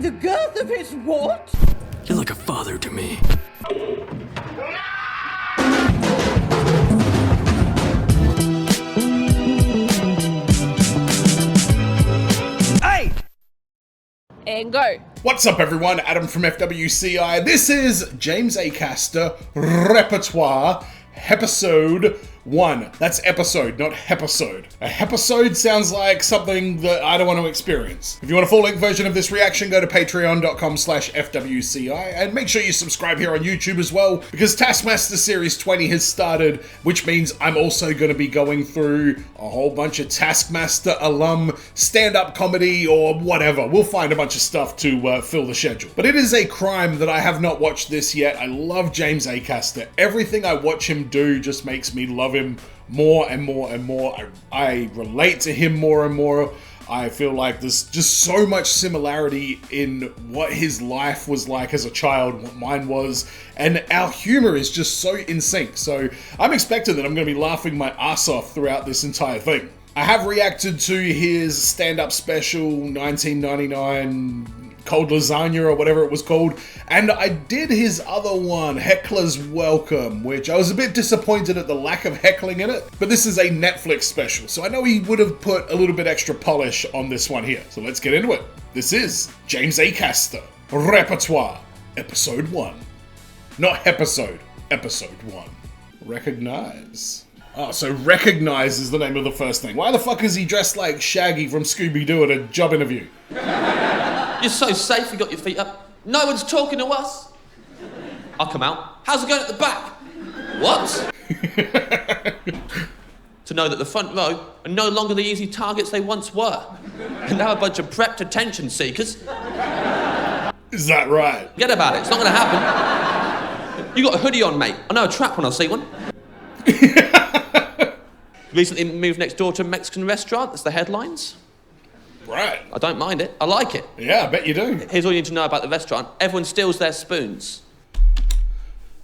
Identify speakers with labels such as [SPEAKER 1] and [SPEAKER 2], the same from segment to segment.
[SPEAKER 1] The girth of his what?
[SPEAKER 2] You're like a father to me.
[SPEAKER 1] Hey! And go.
[SPEAKER 3] What's up, everyone? Adam from FWCI. This is James Acaster Repertoire, episode 1. That's episode, not episode. A episode sounds like something that I don't want to experience. If you want a full-length version of this reaction, go to patreon.com/FWCI and make sure you subscribe here on YouTube as well, because Taskmaster Series 20 has started, which means I'm also going to be going through a whole bunch of Taskmaster alum stand-up comedy or whatever. We'll find a bunch of stuff to fill the schedule. But it is a crime that I have not watched this yet. I love James Acaster. Everything I watch him do just makes me love him more and more and more. I relate to him more and more. I feel like there's just so much similarity in what his life was like as a child, what mine was, and our humor is just so in sync. So I'm expecting that I'm going to be laughing my ass off throughout this entire thing. I have reacted to his stand-up special, 1999 Cold Lasagna or whatever it was called, and I did his other one, Heckler's Welcome, which I was a bit disappointed at the lack of heckling in it, but this is a Netflix special, so I know he would have put a little bit extra polish on this one here. So let's get into it. This is James Acaster Repertoire, episode 1. Not episode, episode 1. Recognize. Oh, so Recognize is the name of the first thing. Why the fuck is he dressed like Shaggy from Scooby-Doo at a job interview?
[SPEAKER 4] You're so safe, you got your feet up. No one's talking to us. I'll come out. How's it going at the back? What? To know that the front row are no longer the easy targets they once were. And now a bunch of prepped attention seekers.
[SPEAKER 3] Is that right?
[SPEAKER 4] Forget about it, it's not gonna happen. You got a hoodie on, mate. I know a trap when I see one. Recently moved next door to a Mexican restaurant, that's the headlines.
[SPEAKER 3] Right.
[SPEAKER 4] I don't mind it, I like it.
[SPEAKER 3] Yeah, I bet you do.
[SPEAKER 4] Here's all you need to know about the restaurant. Everyone steals their spoons.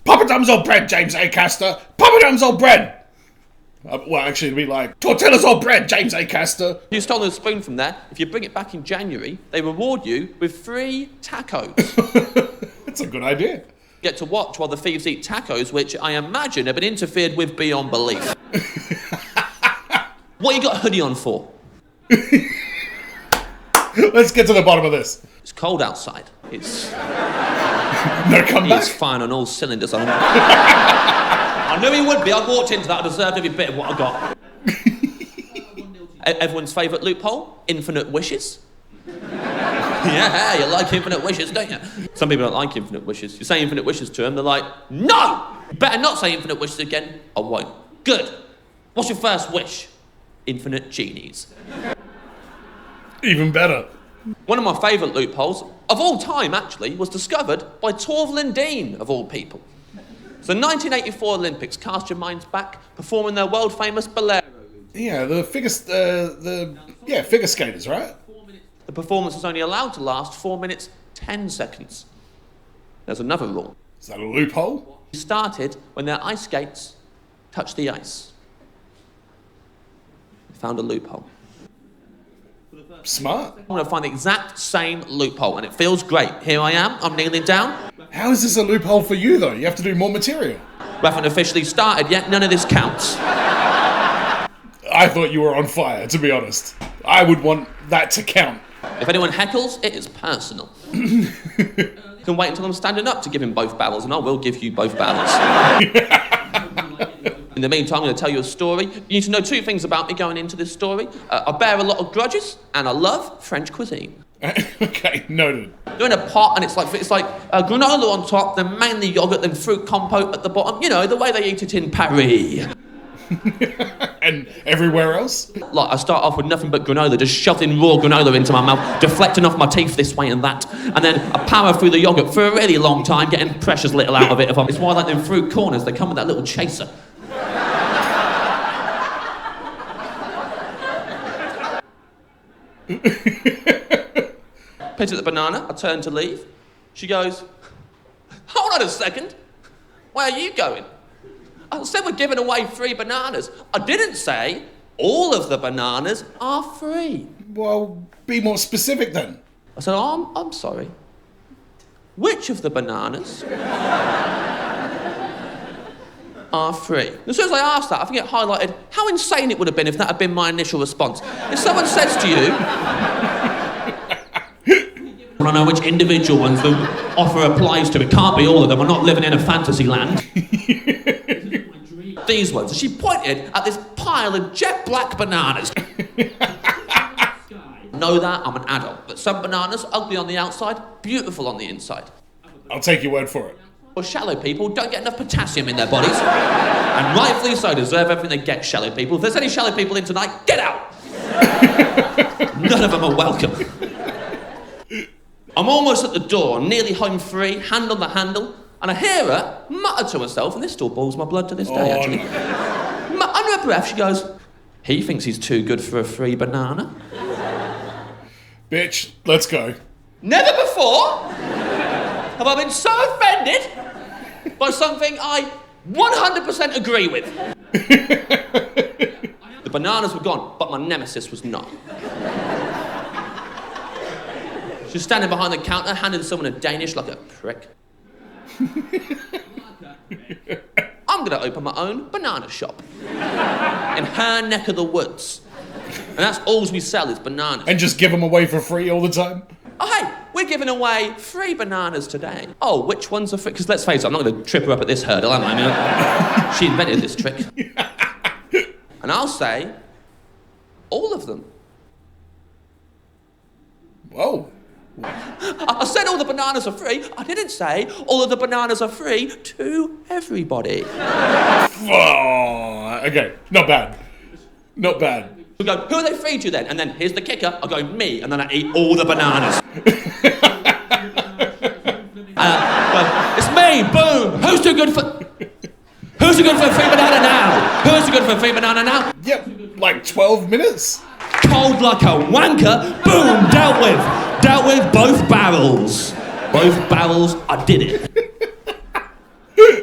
[SPEAKER 3] Poppadoms or bread, James Acaster? Poppadoms or bread? Well, actually, it'd be like, tortillas or bread, James Acaster?
[SPEAKER 4] If you stole a spoon from there, if you bring it back in January, they reward you with free tacos.
[SPEAKER 3] That's a good idea.
[SPEAKER 4] Get to watch while the thieves eat tacos, which I imagine have been interfered with beyond belief. What you got a hoodie on for?
[SPEAKER 3] Let's get to the bottom of this.
[SPEAKER 4] It's cold outside. It's...
[SPEAKER 3] No comeback?
[SPEAKER 4] He's firing on all cylinders. I knew he would be. I walked into that. I deserved every bit of what I got. Everyone's favourite loophole? Infinite wishes. Yeah, you like infinite wishes, don't you? Some people don't like infinite wishes. You say infinite wishes to them, they're like, no! Better not say infinite wishes again. I won't. Good. What's your first wish? Infinite genies.
[SPEAKER 3] Even better.
[SPEAKER 4] One of my favourite loopholes, of all time actually, was discovered by Torval Dean, of all people. So 1984 Olympics, cast your minds back, performing their world-famous bolero.
[SPEAKER 3] Yeah, the figure skaters, right?
[SPEAKER 4] The performance was only allowed to last 4 minutes, 10 seconds. There's another rule.
[SPEAKER 3] Is that a loophole?
[SPEAKER 4] It started when their ice skates touched the ice. They found a loophole.
[SPEAKER 3] Smart.
[SPEAKER 4] I'm going to find the exact same loophole, and it feels great. Here I am, I'm kneeling down.
[SPEAKER 3] How is this a loophole for you, though? You have to do more material.
[SPEAKER 4] We haven't officially started yet, none of this counts.
[SPEAKER 3] I thought you were on fire, to be honest. I would want that to count.
[SPEAKER 4] If anyone heckles, it is personal. You can wait until I'm standing up to give him both barrels, and I will give you both barrels. In the meantime, I'm going to tell you a story. You need to know 2 things about me going into this story. I bear a lot of grudges, and I love French cuisine.
[SPEAKER 3] Okay, noted.
[SPEAKER 4] You're in a pot, and it's like granola on top, then mainly yogurt, then fruit compote at the bottom. You know, the way they eat it in Paris.
[SPEAKER 3] And everywhere else?
[SPEAKER 4] Like, I start off with nothing but granola, just shoving raw granola into my mouth, deflecting off my teeth this way and that. And then I power through the yogurt for a really long time, getting precious little out of it. It's why I like them fruit corners, they come with that little chaser. Picked up the banana, I turned to leave. She goes, hold on a second, where are you going? I said we're giving away free bananas. I didn't say all of the bananas are free.
[SPEAKER 3] Well, be more specific then.
[SPEAKER 4] I said, oh, I'm sorry. Which of the bananas are free? As soon as I asked that, I think it highlighted how insane it would have been if that had been my initial response. If someone says to you, I want to know which individual ones the offer applies to. It can't be all of them. We're not living in a fantasy land. These ones. And she pointed at this pile of jet black bananas. Know that, I'm an adult. But some bananas, ugly on the outside, beautiful on the inside.
[SPEAKER 3] I'll take your word for it.
[SPEAKER 4] Well, shallow people don't get enough potassium in their bodies. And rightfully so deserve everything they get, shallow people. If there's any shallow people in tonight, get out! None of them are welcome. I'm almost at the door, nearly home free, hand on the handle, and I hear her mutter to herself, and this still boils my blood to this day, actually. No. Under her breath, she goes, he thinks he's too good for a free banana.
[SPEAKER 3] Bitch, let's go.
[SPEAKER 4] Never before have I been so offended by something I 100% agree with. The bananas were gone, but my nemesis was not. She was standing behind the counter, handing someone a Danish like a prick. I'm gonna open my own banana shop in her neck of the woods. And that's all we sell is bananas.
[SPEAKER 3] And just give them away for free all the time?
[SPEAKER 4] Oh, hey, we're giving away free bananas today. Oh, which ones are free? Because let's face it, I'm not going to trip her up at this hurdle, am I? I mean, she invented this trick. And I'll say, all of them.
[SPEAKER 3] Whoa.
[SPEAKER 4] I said all the bananas are free. I didn't say all of the bananas are free to everybody.
[SPEAKER 3] Oh, okay, not bad. Not bad.
[SPEAKER 4] We go, who are they free to then? And then here's the kicker, I go, me, and then I eat all the bananas. It's me, boom! Who's too good for a free banana now? Who's too good for a free banana now?
[SPEAKER 3] Yep, like 12 minutes?
[SPEAKER 4] Cold like a wanker, boom, dealt with. Dealt with both barrels. Both barrels, I did it.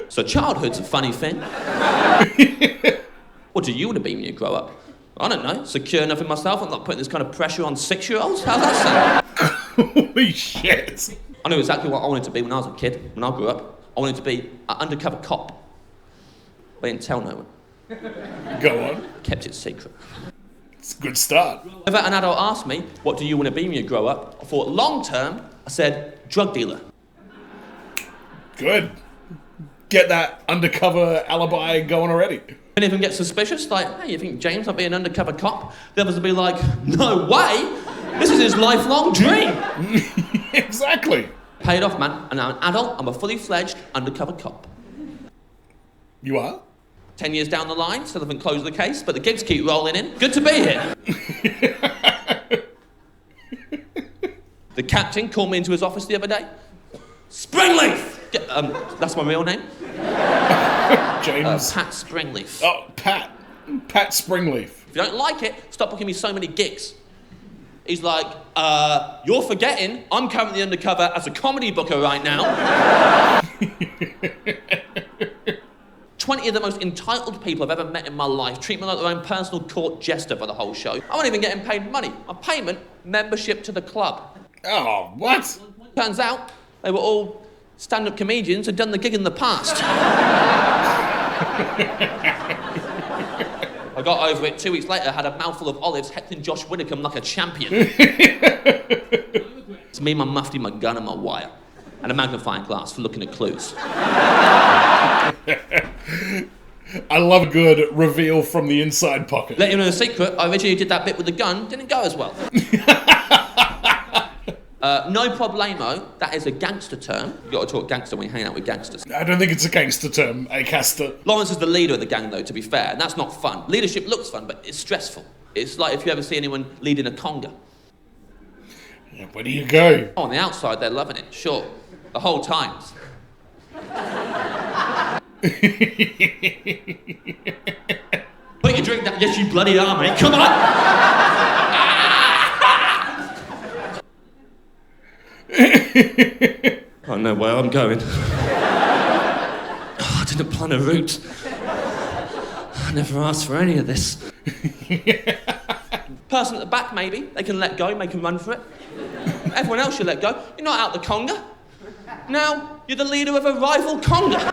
[SPEAKER 4] So childhood's a funny thing. What do you want to be when you grow up? I don't know, secure enough in myself, I'm not putting this kind of pressure on 6-year-olds? How's that sound?
[SPEAKER 3] Holy shit.
[SPEAKER 4] I knew exactly what I wanted to be when I was a kid, when I grew up. I wanted to be an undercover cop. But I didn't tell no one.
[SPEAKER 3] Go on.
[SPEAKER 4] Kept it secret.
[SPEAKER 3] It's a good start.
[SPEAKER 4] If an adult asked me, what do you want to be when you grow up? I thought long term, I said, drug dealer.
[SPEAKER 3] Good. Get that undercover alibi going already.
[SPEAKER 4] Any of them get suspicious, like, hey, you think James might be an undercover cop? The others will be like, no way! This is his lifelong dream!
[SPEAKER 3] Exactly.
[SPEAKER 4] Paid off, man. And I'm an adult, I'm a fully fledged undercover cop.
[SPEAKER 3] You are?
[SPEAKER 4] 10 years down the line, still haven't closed the case, but the gigs keep rolling in. Good to be here. The captain called me into his office the other day. Springleaf! That's my real name.
[SPEAKER 3] James.
[SPEAKER 4] Pat Springleaf.
[SPEAKER 3] Oh, Pat. Pat Springleaf.
[SPEAKER 4] If you don't like it, stop booking me so many gigs. He's like, you're forgetting I'm currently undercover as a comedy booker right now. 20 of the most entitled people I've ever met in my life treat me like their own personal court jester for the whole show. I wasn't even getting paid money. My payment, membership to the club.
[SPEAKER 3] Oh, what?
[SPEAKER 4] Turns out, they were all stand-up comedians who'd done the gig in the past. I got over it 2 weeks later, had a mouthful of olives, heckling Josh Widdicombe like a champion. It's me, my mufti, my gun and my wire. And a magnifying glass for looking at clues.
[SPEAKER 3] I love a good reveal from the inside pocket.
[SPEAKER 4] Let you know a secret, I originally did that bit with the gun, didn't go as well. No problemo, that is a gangster term. You've got to talk gangster when you hang out with gangsters.
[SPEAKER 3] I don't think it's a gangster term, Acaster.
[SPEAKER 4] Lawrence is the leader of the gang, though, to be fair, and that's not fun. Leadership looks fun, but it's stressful. It's like if you ever see anyone leading a conga.
[SPEAKER 3] Yeah, where do you go?
[SPEAKER 4] Oh, on the outside, they're loving it, sure. The whole time. Put your drink down. Yes, you bloody are, mate. Come on! I know where I'm going. I didn't plan a route. I never asked for any of this. Person at the back, maybe. They can let go, make them run for it. Everyone else you let go. You're not out the conga. Now, you're the leader of a rival conga.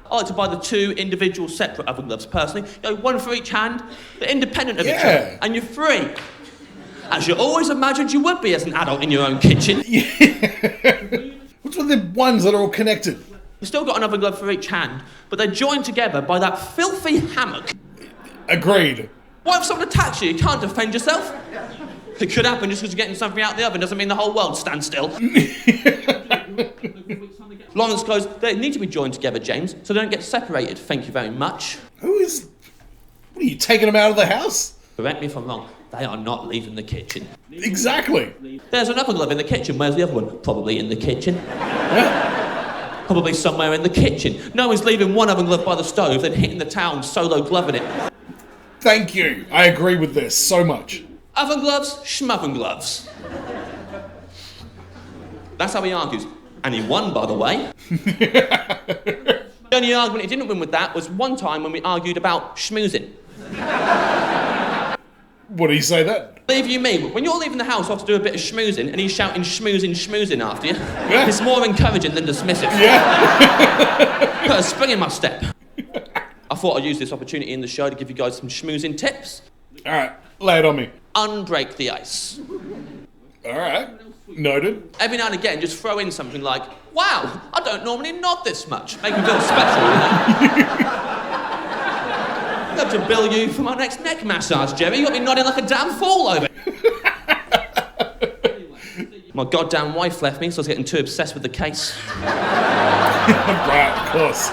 [SPEAKER 4] I like to buy the 2 individual separate oven gloves, personally. You know, 1 for each hand. They're independent of each other. And you're free. As you always imagined you would be as an adult in your own kitchen.
[SPEAKER 3] What's with the ones that are all connected?
[SPEAKER 4] You've still got an oven glove for each hand, but they're joined together by that filthy hammock.
[SPEAKER 3] Agreed.
[SPEAKER 4] What if someone attacks you? You can't defend yourself. It could happen just because you're getting something out the oven doesn't mean the whole world stands still. Lawrence goes, they need to be joined together, James, so they don't get separated. Thank you very much.
[SPEAKER 3] What are you, taking them out of the house?
[SPEAKER 4] Correct me if I'm wrong. They are not leaving the kitchen.
[SPEAKER 3] Exactly.
[SPEAKER 4] There's another glove in the kitchen. Where's the other one? Probably in the kitchen.
[SPEAKER 3] Yeah.
[SPEAKER 4] Probably somewhere in the kitchen. No one's leaving one oven glove by the stove, then hitting the town solo gloving it.
[SPEAKER 3] Thank you. I agree with this so much.
[SPEAKER 4] Oven gloves, schmoven gloves. That's how he argues. And he won, by the way. The only argument he didn't win with that was one time when we argued about schmoozing.
[SPEAKER 3] What did he say then?
[SPEAKER 4] Believe you me, when you're leaving the house off to do a bit of schmoozing and he's shouting schmoozing, schmoozing after you, it's more encouraging than dismissive.
[SPEAKER 3] Yeah.
[SPEAKER 4] Put a spring in my step. I thought I'd use this opportunity in the show to give you guys some schmoozing tips.
[SPEAKER 3] All right, lay it on me.
[SPEAKER 4] Unbreak the ice.
[SPEAKER 3] All right, noted.
[SPEAKER 4] Every now and again, just throw in something like, wow, I don't normally nod this much. Make me feel special, you know? I'd love to bill you for my next neck massage, Jerry. You got me nodding like a damn fool over. My goddamn wife left me, so I was getting too obsessed with the case.
[SPEAKER 3] Right, of course.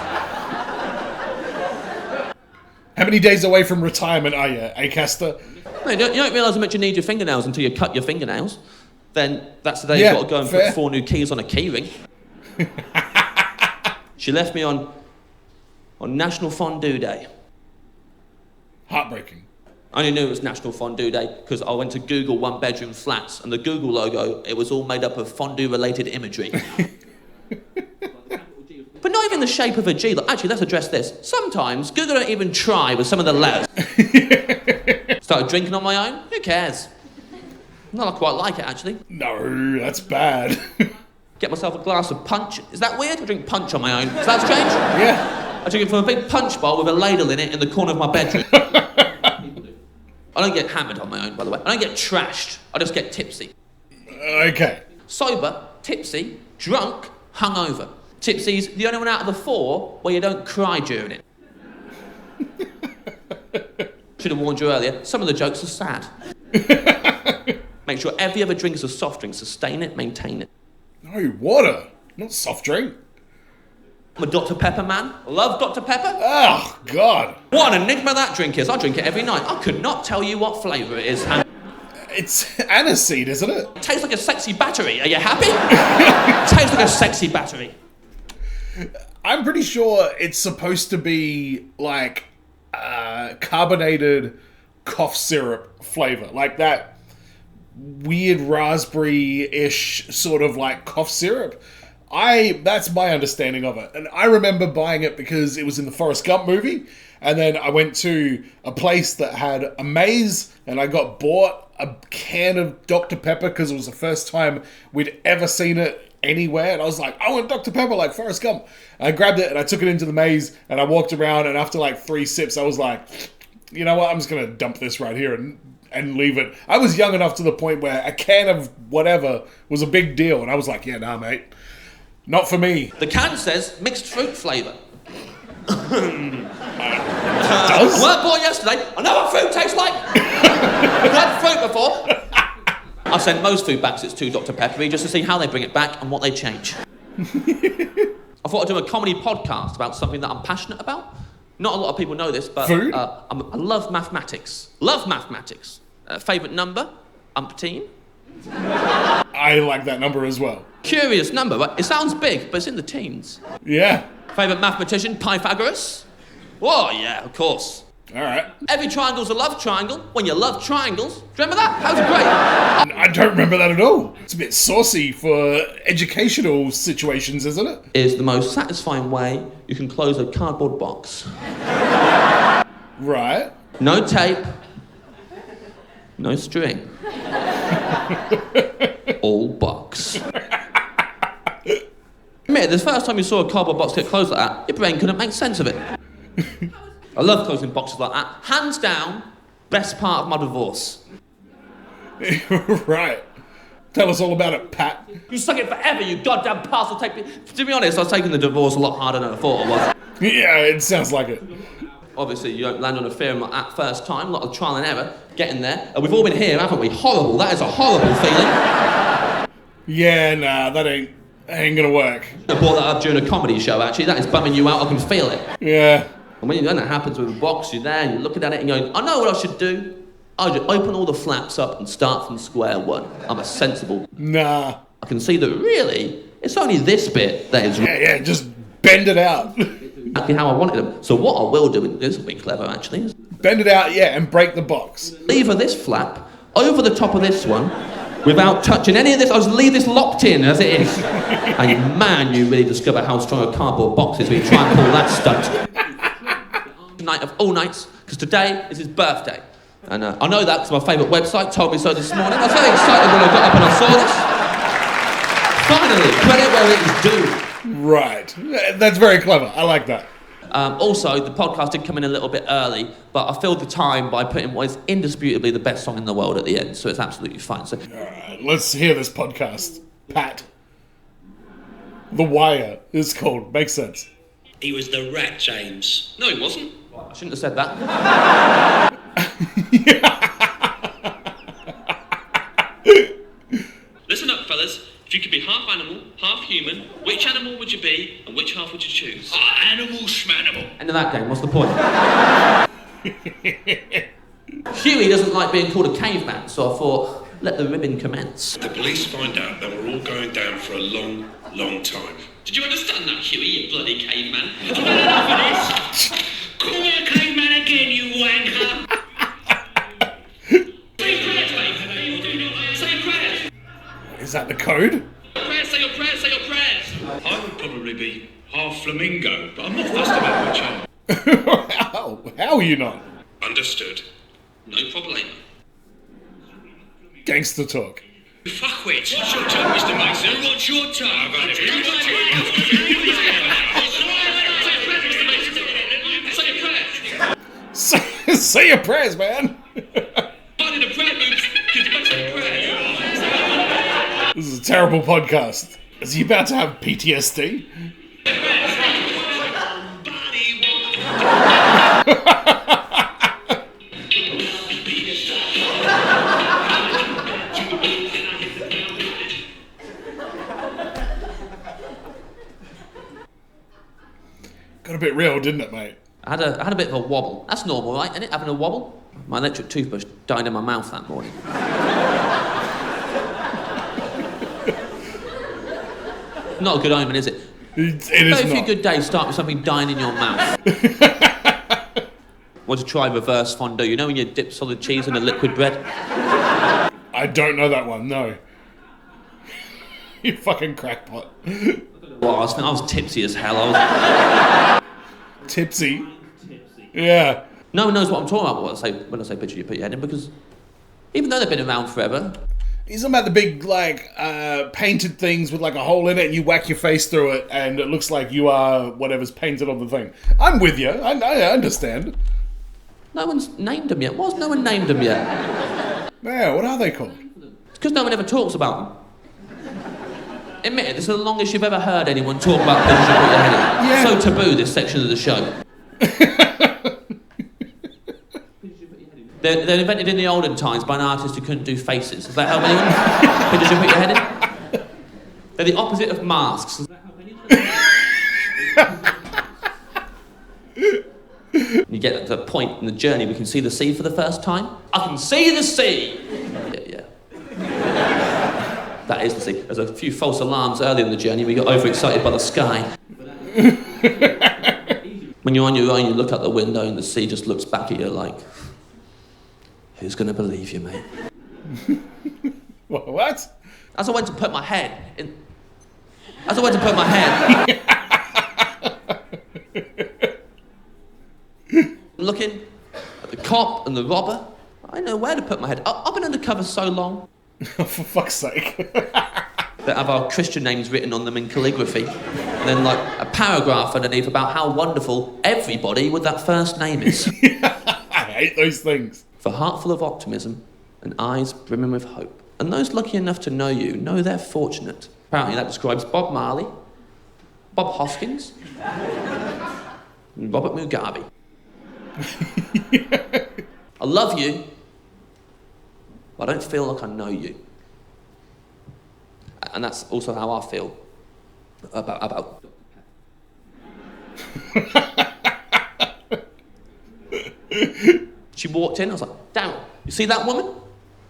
[SPEAKER 3] How many days away from retirement are you, Acaster?
[SPEAKER 4] No, you don't realise how much you need your fingernails until you cut your fingernails. Then that's the day you've got to go and put 4 new keys on a keyring. She left me on National Fondue Day.
[SPEAKER 3] Heartbreaking.
[SPEAKER 4] I only knew it was National Fondue Day because I went to Google 1-bedroom flats and the Google logo, it was all made up of fondue-related imagery. But not even the shape of a G. Like, actually, let's address this. Sometimes Google don't even try with some of the letters. Started drinking on my own? Who cares? No, I quite like it, actually.
[SPEAKER 3] No, that's bad.
[SPEAKER 4] Get myself a glass of punch. Is that weird? I drink punch on my own. Is that strange?
[SPEAKER 3] Yeah.
[SPEAKER 4] I drink it from a big punch bowl with a ladle in it in the corner of my bedroom. I don't get hammered on my own, by the way. I don't get trashed. I just get tipsy.
[SPEAKER 3] Okay.
[SPEAKER 4] Sober, tipsy, drunk, hungover. Tipsy's the only one out of the 4 where you don't cry during it. Should have warned you earlier, some of the jokes are sad. Make sure every other drink is a soft drink. Sustain it, maintain it.
[SPEAKER 3] No, water, not soft drink.
[SPEAKER 4] I'm a Dr. Pepper man. Love Dr. Pepper.
[SPEAKER 3] Oh, God.
[SPEAKER 4] What an enigma that drink is. I drink it every night. I could not tell you what flavour it is. And
[SPEAKER 3] It's aniseed, isn't it?
[SPEAKER 4] it tastes like a sexy battery. Are you happy? Tastes like a sexy battery.
[SPEAKER 3] I'm pretty sure it's supposed to be like carbonated cough syrup flavor, like that weird raspberry-ish sort of like cough syrup. That's my understanding of it. And I remember buying it because it was in the Forrest Gump movie. And then I went to a place that had a maze and I bought a can of Dr. Pepper because it was the first time we'd ever seen it anywhere. And I was like, I want Dr. Pepper like Forrest Gump. And I grabbed it and I took it into the maze and I walked around, and after like 3 sips, I was like, you know what? I'm just going to dump this right here and leave it. I was young enough to the point where a can of whatever was a big deal. And I was like, yeah, nah, mate. Not for me.
[SPEAKER 4] The can says mixed fruit flavour.
[SPEAKER 3] Does?
[SPEAKER 4] I went bought yesterday. I know what fruit tastes like. I've had fruit before. I send most food back it's to Dr. Peppery just to see how they bring it back and what they change. I thought I'd do a comedy podcast about something that I'm passionate about. Not a lot of people know this, but
[SPEAKER 3] Food?
[SPEAKER 4] I love mathematics. Love mathematics. Favourite number? Umpteen.
[SPEAKER 3] I like that number as well.
[SPEAKER 4] Curious number, right? It sounds big, but it's in the teens.
[SPEAKER 3] Yeah.
[SPEAKER 4] Favourite mathematician? Pythagoras? Oh, yeah, of course.
[SPEAKER 3] All right.
[SPEAKER 4] Every triangle's a love triangle. When you love triangles. Do you remember that? That was great.
[SPEAKER 3] I don't remember that at all. It's a bit saucy for educational situations, isn't it?
[SPEAKER 4] Is the most satisfying way you can close a cardboard box.
[SPEAKER 3] Right.
[SPEAKER 4] No tape. No string. All box. Mate, the first time you saw a cardboard box get closed like that, your brain couldn't make sense of it. I love closing boxes like that. Hands down, best part of my divorce.
[SPEAKER 3] Right. Tell us all about it, Pat.
[SPEAKER 4] You suck it forever, you goddamn parcel tape. To be honest, I was taking the divorce a lot harder than I thought it was.
[SPEAKER 3] Yeah, it sounds like it.
[SPEAKER 4] Obviously, you don't land on a theorem like that first time, a lot of trial and error, getting there. And we've all been here, haven't we? Horrible, that is a horrible feeling.
[SPEAKER 3] Yeah, nah, that ain't gonna work.
[SPEAKER 4] I brought that up during a comedy show, actually. That is bumming you out, I can feel it.
[SPEAKER 3] Yeah.
[SPEAKER 4] And when that happens with a box, you're there and you're looking at it and going, I know what I should do. I should open all the flaps up and start from square one. I'm a sensible.
[SPEAKER 3] Nah.
[SPEAKER 4] I can see that really, it's only this bit that is
[SPEAKER 3] Yeah, just bend it out.
[SPEAKER 4] exactly how I wanted them. So what I will do, and this will be clever actually, is
[SPEAKER 3] Bend it out, yeah, and break the box.
[SPEAKER 4] lever this flap over the top of this one without touching any of this. I'll just leave this locked in as it is. And man, you really discover how strong a cardboard box is when you try and pull that stunt. Night of all nights, because today is his birthday. And I know that because my favourite website told me so this morning. I was very excited when I got up and I saw this. Finally, credit where it is due.
[SPEAKER 3] Right. That's very clever. I like that.
[SPEAKER 4] Also, the podcast did come in a little bit early, but I filled the time by putting what is indisputably the best song in the world at the end, so it's absolutely fine. So,
[SPEAKER 3] Alright, let's hear this podcast. Pat. The Wire is called. Makes sense.
[SPEAKER 2] He was the rat, James. No, he wasn't.
[SPEAKER 4] I shouldn't have said that.
[SPEAKER 2] Listen up, fellas. If you could be half animal, half human, which animal would you be, and which half would you choose? Animal schmanimal.
[SPEAKER 4] End of that game, what's the point? Huey doesn't like being called a caveman, so I thought, let the ribbon commence.
[SPEAKER 5] The police find out that we're all going down for a long, long time.
[SPEAKER 2] Did you understand that, Huey, you bloody caveman? I've had enough of this. Call me a caveman again, you wanker. Say prayers, mate. Say prayers.
[SPEAKER 3] Is that the code?
[SPEAKER 2] Prayers, say your prayers, say your prayers.
[SPEAKER 5] I would probably be half flamingo, but I'm not fussed about which half.
[SPEAKER 3] How are you not?
[SPEAKER 5] Understood.
[SPEAKER 2] No problem.
[SPEAKER 3] Gangster talk.
[SPEAKER 5] Fuckwit. What's your turn, Mr. Mason? What's your turn? I've had it.
[SPEAKER 2] Say your prayers.
[SPEAKER 3] Say your prayers, man.
[SPEAKER 2] Finding a prayer moves is better than prayer.
[SPEAKER 3] This is a terrible podcast. Is he about to have PTSD? Got a bit real, didn't it, mate?
[SPEAKER 4] I had a bit of a wobble. That's normal, right, isn't it? Having a wobble? My electric toothbrush died in my mouth that morning. Not a good omen, is it?
[SPEAKER 3] It is
[SPEAKER 4] Very
[SPEAKER 3] not.
[SPEAKER 4] few good days start with something dying in your mouth. Want to try reverse fondue? You know when you dip solid cheese in a liquid bread?
[SPEAKER 3] I don't know that one, no. You fucking crackpot.
[SPEAKER 4] Well, I was tipsy as hell.
[SPEAKER 3] Tipsy. Yeah.
[SPEAKER 4] No one knows what I'm talking about when I say picture you put your head in, because even though they've been around forever.
[SPEAKER 3] He's talking about the big, painted things with, a hole in it, and you whack your face through it, and it looks like you are whatever's painted on the thing. I'm with you. I understand.
[SPEAKER 4] No one's named them yet. Why's no one named them yet?
[SPEAKER 3] Yeah, what are they called?
[SPEAKER 4] It's because no one ever talks about them. Admit it, this is the longest you've ever heard anyone talk about things you put your head in.
[SPEAKER 3] Yeah.
[SPEAKER 4] So taboo, this section of the show. They're invented in the olden times by an artist who couldn't do faces. Does that help anyone? Pictures you put your head in? They're the opposite of masks. Does that help anyone? You get to the point in the journey we can see the sea for the first time. I can see the sea! Yeah. That is the sea. There's a few false alarms earlier in the journey. We got overexcited by the sky. When you're on your own, you look out the window and the sea just looks back at you like, who's going to believe you, mate?
[SPEAKER 3] What?
[SPEAKER 4] As I went to put my head in... looking at the cop and the robber, I didn't know where to put my head. I've been undercover so long.
[SPEAKER 3] For fuck's sake.
[SPEAKER 4] That have our Christian names written on them in calligraphy. And then like a paragraph underneath about how wonderful everybody with that first name is.
[SPEAKER 3] I hate those things.
[SPEAKER 4] For heart full of optimism and eyes brimming with hope. And those lucky enough to know you know they're fortunate. Apparently that describes Bob Marley, Bob Hoskins, and Robert Mugabe. I love you, but I don't feel like I know you. And that's also how I feel about. She walked in, I was like, damn, you see that woman?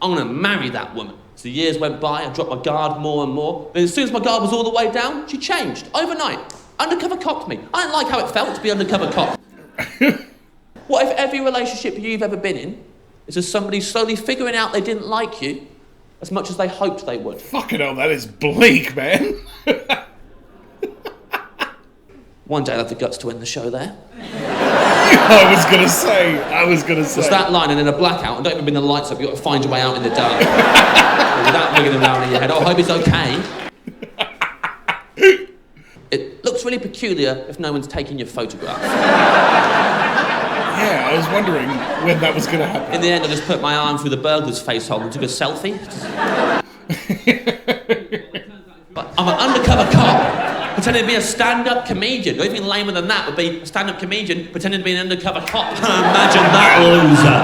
[SPEAKER 4] I'm gonna marry that woman. So the years went by, I dropped my guard more and more. Then as soon as my guard was all the way down, she changed, overnight. Undercover copped me. I didn't like how it felt to be undercover cop. What if every relationship you've ever been in is just somebody slowly figuring out they didn't like you as much as they hoped they would?
[SPEAKER 3] Fucking hell, that is bleak, man.
[SPEAKER 4] One day I'll have the guts to end the show there.
[SPEAKER 3] I was gonna say.
[SPEAKER 4] It's that line and then a blackout, and don't even bring the lights up, you've got to find your way out in the dark. Without ringing around in your head, oh, I hope it's okay. It looks really peculiar if no one's taking your photograph.
[SPEAKER 3] Yeah, I was wondering when that was gonna happen.
[SPEAKER 4] In the end, I just put my arm through the burglar's face hole and took a selfie. But I'm an undercover cop. Pretending to be a stand-up comedian. The only thing lamer than that would be a stand-up comedian pretending to be an undercover cop. Imagine that loser.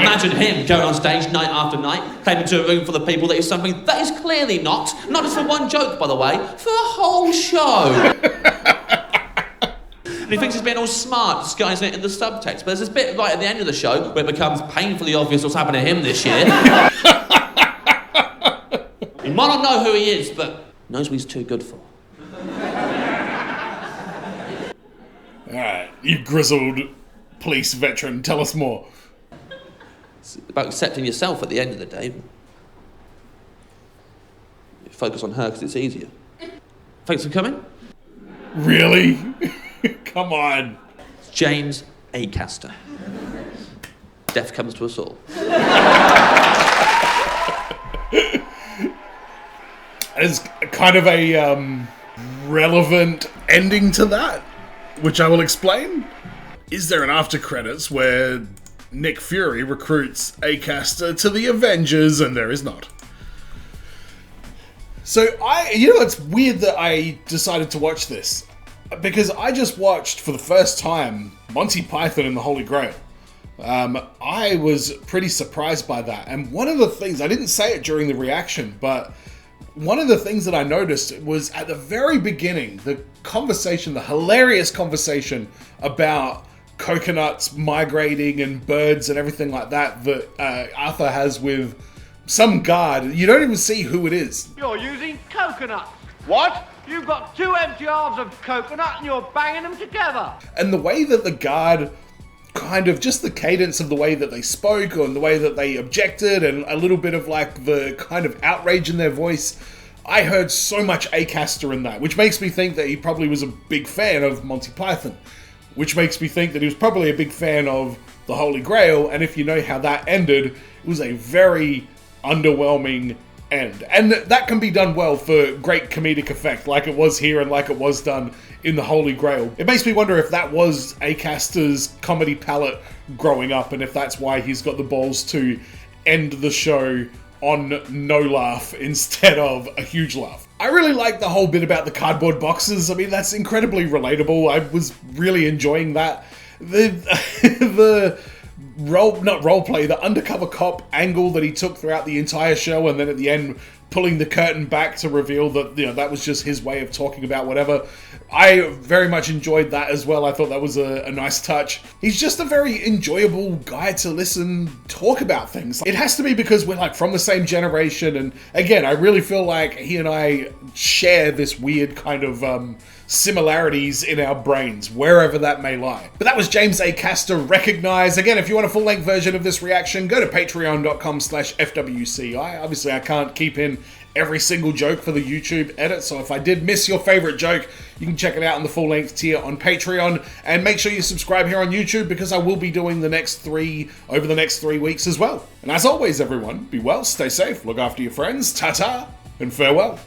[SPEAKER 4] Imagine him going on stage night after night, claiming to a room full of people that he's something that he's clearly not. Not just for one joke, by the way, for a whole show. And he thinks he's being all smart, disguising it in the subtext. But there's this bit right at the end of the show where it becomes painfully obvious what's happened to him this year. He might not know who he is, but knows what he's too good for.
[SPEAKER 3] Alright, you grizzled police veteran, tell us more.
[SPEAKER 4] It's about accepting yourself at the end of the day. You focus on her because it's easier. Thanks for coming.
[SPEAKER 3] Really? Come on.
[SPEAKER 4] It's James Acaster. Death comes to us all.
[SPEAKER 3] As kind of a relevant ending to that, which I will explain. Is there an after credits where Nick Fury recruits Acaster to the Avengers? And there is not. So it's weird that I decided to watch this, because I just watched for the first time Monty Python and the Holy Grail. I was pretty surprised by that, and one of the things, I didn't say it during the reaction, but one of the things that I noticed was at the very beginning, the hilarious conversation about coconuts migrating and birds and everything like that Arthur has with some guard. You don't even see who it is.
[SPEAKER 6] You're using coconuts. What? You've got 2 empty halves of coconut and you're banging them together.
[SPEAKER 3] And the way that the guard, kind of just the cadence of the way that they spoke and the way that they objected and a little bit of like the kind of outrage in their voice, I heard so much Acaster in that, which makes me think that he probably was a big fan of Monty Python, which makes me think that he was probably a big fan of the Holy Grail, and if you know how that ended, it was a very underwhelming end. And that can be done well for great comedic effect, like it was here and like it was done in the Holy Grail. It makes me wonder if that was Acaster's comedy palette growing up, and if that's why he's got the balls to end the show on no laugh instead of a huge laugh. I really like the whole bit about the cardboard boxes. I mean, that's incredibly relatable. I was really enjoying that. The undercover cop angle that he took throughout the entire show, and then at the end pulling the curtain back to reveal that that was just his way of talking about whatever. I very much enjoyed that as well. I thought that was a nice touch. He's just a very enjoyable guy to listen talk about things. It has to be because we're like from the same generation, and again, I really feel like he and I share this weird kind of similarities in our brains, wherever that may lie. But that was James Acaster, Recognize. Again, if you want a full-length version of this reaction, go to patreon.com/FWCI. Obviously, I can't keep in every single joke for the YouTube edit. So if I did miss your favorite joke, you can check it out in the full-length tier on Patreon. And make sure you subscribe here on YouTube because I will be doing the next 3 over the next 3 weeks as well. And as always, everyone, be well, stay safe, look after your friends, ta-ta, and farewell.